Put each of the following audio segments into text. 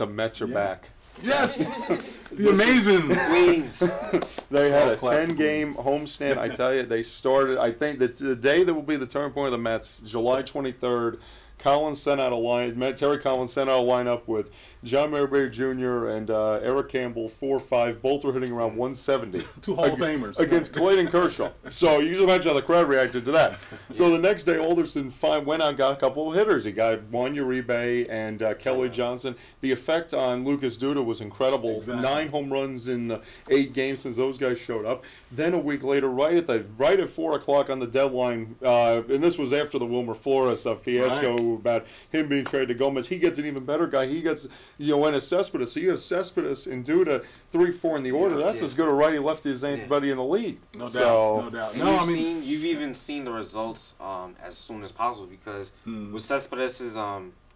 The Mets are back. Yes! The Amazins! They had a 10-game homestand. I tell you, they started, I think that the day that will be the turning point of the Mets, July 23rd, Terry Collins sent out a lineup with John Marabeau Jr. and Eric Campbell, 4-5. Both were hitting around 170. Two Hall of Famers. Against Clayton Kershaw. So you can imagine how the crowd reacted to that. So the next day, Alderson went out and got a couple of hitters. He got Juan Uribe and Kelly Johnson. The effect on Lucas Duda was incredible. Exactly. 9 home runs in 8 games since those guys showed up. Then a week later, right at 4 o'clock on the deadline, and this was after the Wilmer Flores fiasco about him being traded to Gomez. He gets an even better guy. He gets, Yoenis Cespedes. So you have Cespedes and Duda 3-4 in the order. That's as good a righty lefty as anybody in the league. No doubt. No, you've even seen the results as soon as possible because with Cespedes'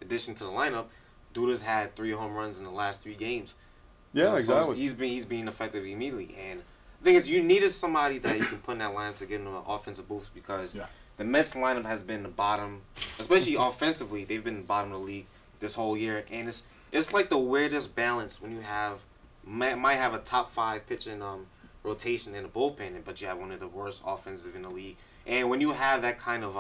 addition to the lineup, Duda's had 3 home runs in the last 3 games. Yeah, exactly. So he's being effective immediately. And the thing is, you needed somebody that you can put in that lineup to give them an offensive boost because the Mets lineup has been the bottom, especially offensively. They've been the bottom of the league this whole year, and it's like the weirdest balance when you might have a top 5 pitching rotation in the bullpen, but you have one of the worst offensive in the league. And when you have that kind of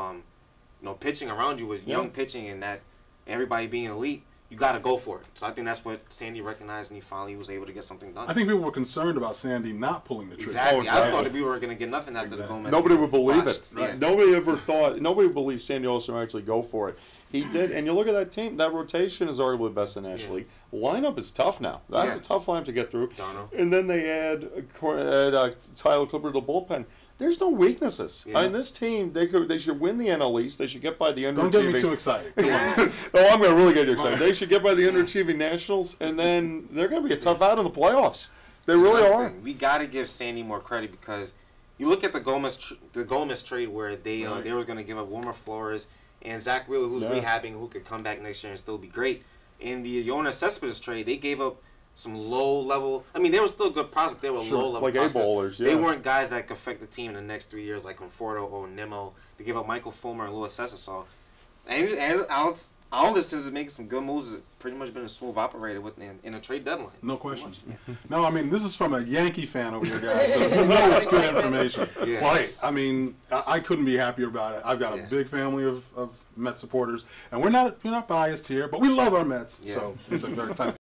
pitching around you with young pitching and that everybody being elite, you got to go for it. So I think that's what Sandy recognized, and he finally was able to get something done. I think people were concerned about Sandy not pulling the trigger. Exactly. I thought that we were going to get nothing after the Gomez. Nobody would believe it. Yeah. Nobody believed Sandy Alderson would actually go for it. He did, and you look at that team. That rotation is arguably the best in the National League. Lineup is tough now. That's a tough lineup to get through. And then they add Tyler Clippard to the bullpen. There's no weaknesses. I mean, this team, they should win the NL East. They should get by the underachieving. Don't get me too excited. Oh, I'm going to really get you excited. They should get by the underachieving Nationals, and then they're going to be a tough out in the playoffs. They really are. We got to give Sandy more credit because you look at the Gomez trade where they were going to give up Wilmer Flores and Zach Wheeler, who's rehabbing, who could come back next year and still be great. In the Yoenis Cespedes trade, they gave up some low-level. I mean, they were still good prospects. They were low-level like prospects. A-ballers, They weren't guys that could affect the team in the next 3 years, like Conforto or Nimmo. They gave up Michael Fulmer and Luis Cessa. So, and Alderson is making some good moves. Has pretty much been a smooth operator in a trade deadline. No question. No, I mean, this is from a Yankee fan over here, guys. So you know it's good information. Like, I mean, I couldn't be happier about it. I've got a big family of Met supporters, and we're not biased here, but we love our Mets. So it's a very time.